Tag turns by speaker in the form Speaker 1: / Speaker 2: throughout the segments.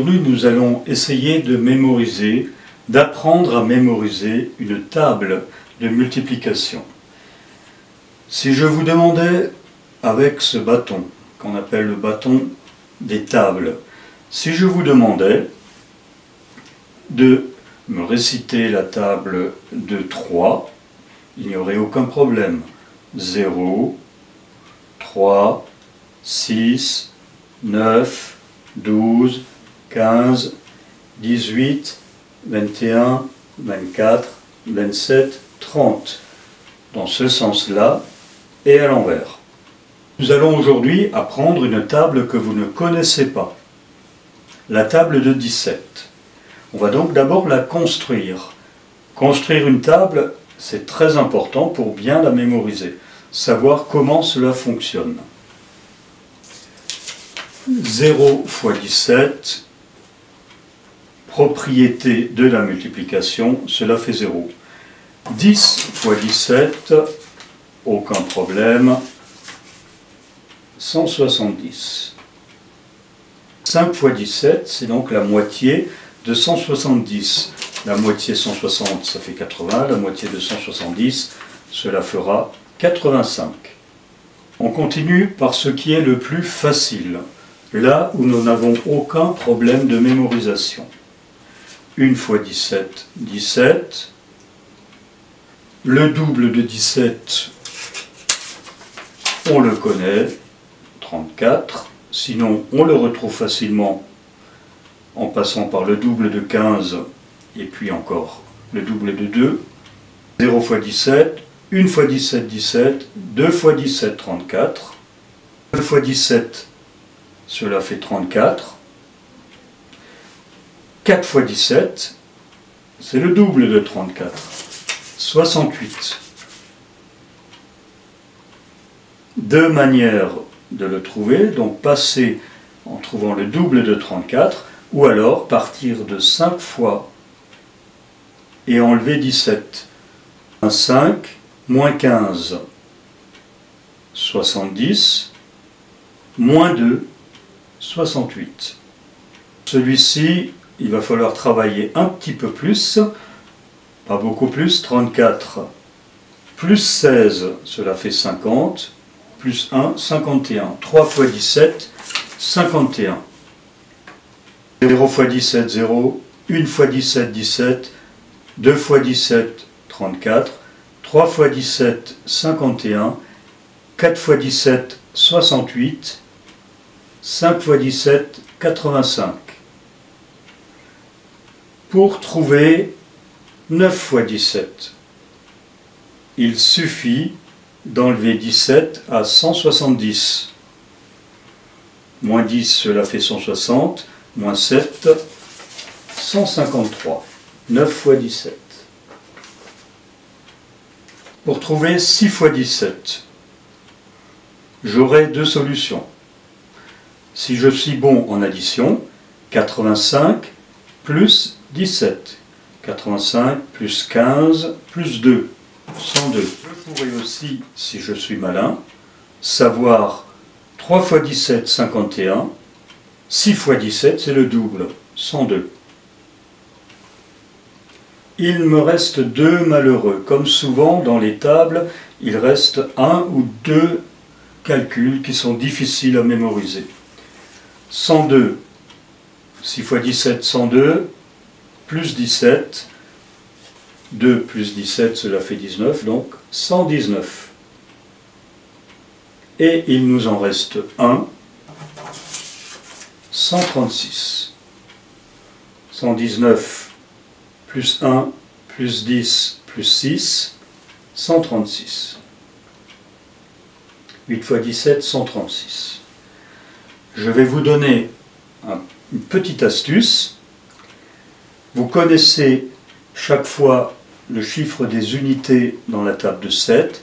Speaker 1: Aujourd'hui, nous allons essayer de mémoriser, d'apprendre à mémoriser une table de multiplication. Si je vous demandais, avec ce bâton, qu'on appelle le bâton des tables, si je vous demandais de me réciter la table de 3, il n'y aurait aucun problème. 0, 3, 6, 9, 12, 15, 18, 21, 24, 27, 30. Dans ce sens-là et à l'envers. Nous allons aujourd'hui apprendre une table que vous ne connaissez pas. La table de 17. On va donc d'abord la construire. Construire une table, c'est très important pour bien la mémoriser. Savoir comment cela fonctionne. 0 fois 17, propriété de la multiplication, cela fait 0. 10 fois 17, aucun problème, 170. 5 fois 17, c'est donc la moitié de 170. La moitié 160, ça fait 80, la moitié de 170, cela fera 85. On continue par ce qui est le plus facile, là où nous n'avons aucun problème de mémorisation. 1 fois 17, 17. Le double de 17, on le connaît, 34. Sinon, on le retrouve facilement en passant par le double de 15 et puis encore le double de 2. 0 fois 17, 1 fois 17, 17, 2 fois 17, 34. 2 fois 17, cela fait 34. 4 fois 17, c'est le double de 34. 68. Deux manières de le trouver, donc passer en trouvant le double de 34, ou alors partir de 5 fois et enlever 17. 5, moins 15, 70, moins 2, 68. Celui-ci, il va falloir travailler un petit peu plus, pas beaucoup plus, 34, plus 16, cela fait 50, plus 1, 51. 3 fois 17, 51. 0 fois 17, 0. 1 fois 17, 17. 2 fois 17, 34. 3 fois 17, 51. 4 fois 17, 68. 5 fois 17, 85. Pour trouver 9 fois 17, il suffit d'enlever 17 à 170. Moins 10, cela fait 160. Moins 7, 153. 9 fois 17. Pour trouver 6 fois 17, j'aurai deux solutions. Si je suis bon en addition, 85 plus 17. 85 plus 15 plus 2. 102. Je pourrais aussi, si je suis malin, savoir 3 fois 17, 51. 6 fois 17, c'est le double, 102. Il me reste deux malheureux. Comme souvent dans les tables, il reste un ou deux calculs qui sont difficiles à mémoriser. 102, 6 fois 17, 102, plus 17, 2 plus 17, cela fait 19, donc 119. Et il nous en reste un, 136. 119 plus 1 plus 10 plus 6, 136. 8 fois 17, 136. Je vais vous donner une petite astuce. Vous connaissez chaque fois le chiffre des unités dans la table de 7.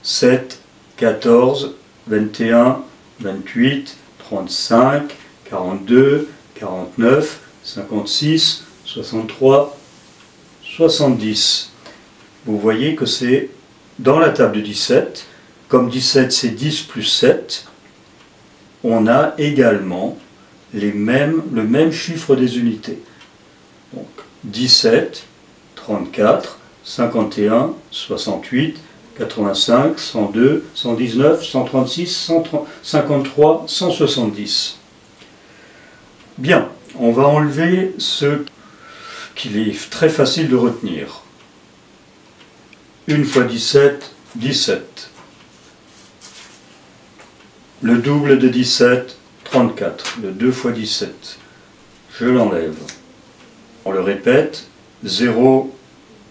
Speaker 1: 7, 14, 21, 28, 35, 42, 49, 56, 63, 70. Vous voyez que c'est dans la table de 17. Comme 17 c'est 10 plus 7, on a également le même chiffre des unités. Donc 17, 34, 51, 68, 85, 102, 119, 136, 153, 170. Bien, on va enlever ce qu'il est très facile de retenir. 1 fois 17, 17. Le double de 17, 34. Le 2 fois 17. Je l'enlève. On le répète. 0,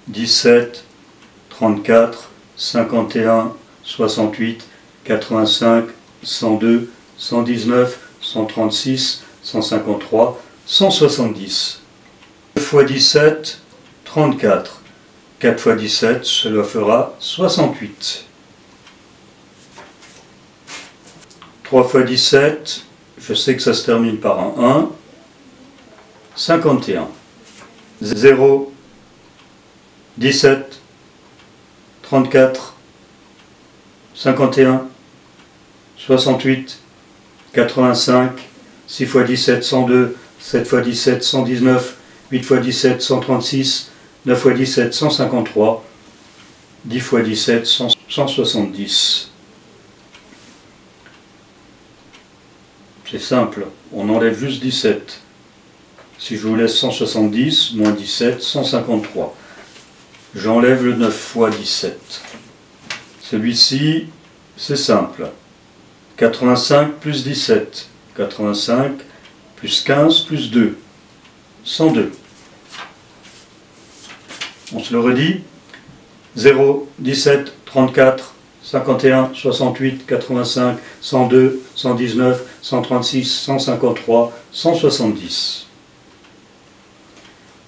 Speaker 1: 17, 34, 51, 68, 85, 102, 119, 136, 153, 170. 2 fois 17, 34. 4 fois 17, cela fera 68. 3 fois 17, je sais que ça se termine par un 1, 51. 0, 17, 34, 51, 68, 85, 6 fois 17, 102, 7 fois 17, 119, 8 fois 17, 136, 9 fois 17, 153, 10 fois 17, 170. C'est simple, on enlève juste 17. Si je vous laisse 170, moins 17, 153. J'enlève le 9 fois 17. Celui-ci, c'est simple. 85 plus 17. 85 plus 15 plus 2. 102. On se le redit. 0, 17, 34, 51, 68, 85, 102, 119, 136, 153, 170.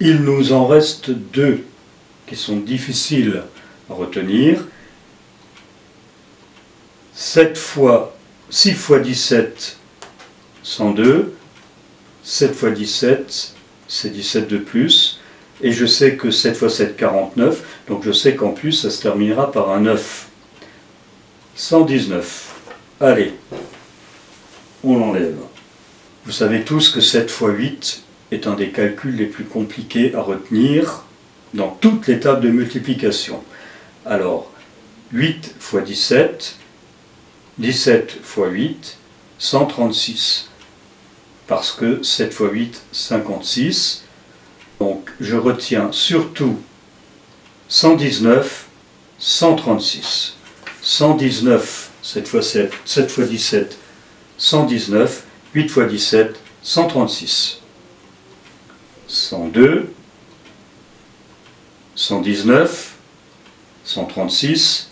Speaker 1: Il nous en reste deux qui sont difficiles à retenir. 6 fois 17, 102. 7 fois 17, c'est 17 de plus. Et je sais que 7 fois 7, 49. Donc je sais qu'en plus, ça se terminera par un 9. 119. Allez, on l'enlève. Vous savez tous que 7 fois 8 est un des calculs les plus compliqués à retenir dans toutes les tables de multiplication. Alors, 8 fois 17, 17 fois 8, 136. Parce que 7 fois 8, 56. Donc, je retiens surtout 119, 136. 119, 7 fois 7, 7 fois 17, 119, 8 fois 17, 136. 102, 119, 136,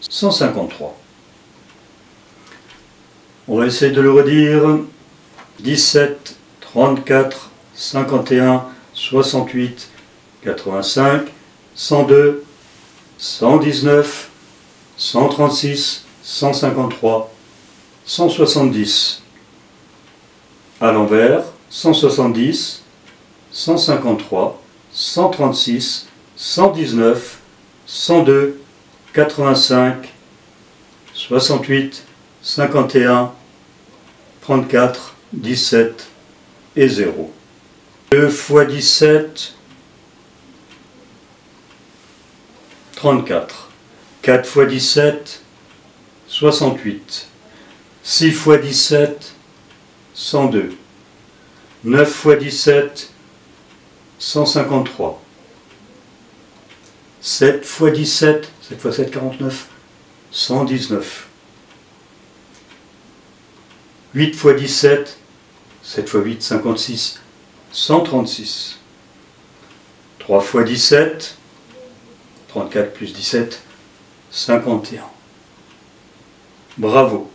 Speaker 1: 153. On va essayer de le redire. 17, 34, 51, 68, 85, 102, 119, 136, 153, 170. À l'envers, 170, 153, 136, 119, 102, 85, 68, 51, 34, 17 et 0. 2 fois 17, 34. 4 fois 17, 68. 6 fois 17, 102. 9 fois 17, 153. 7 fois 17, 7 fois 7, 49, 119. 8 fois 17, 7 fois 8, 56, 136. 3 fois 17, 34 plus 17, 51. Bravo!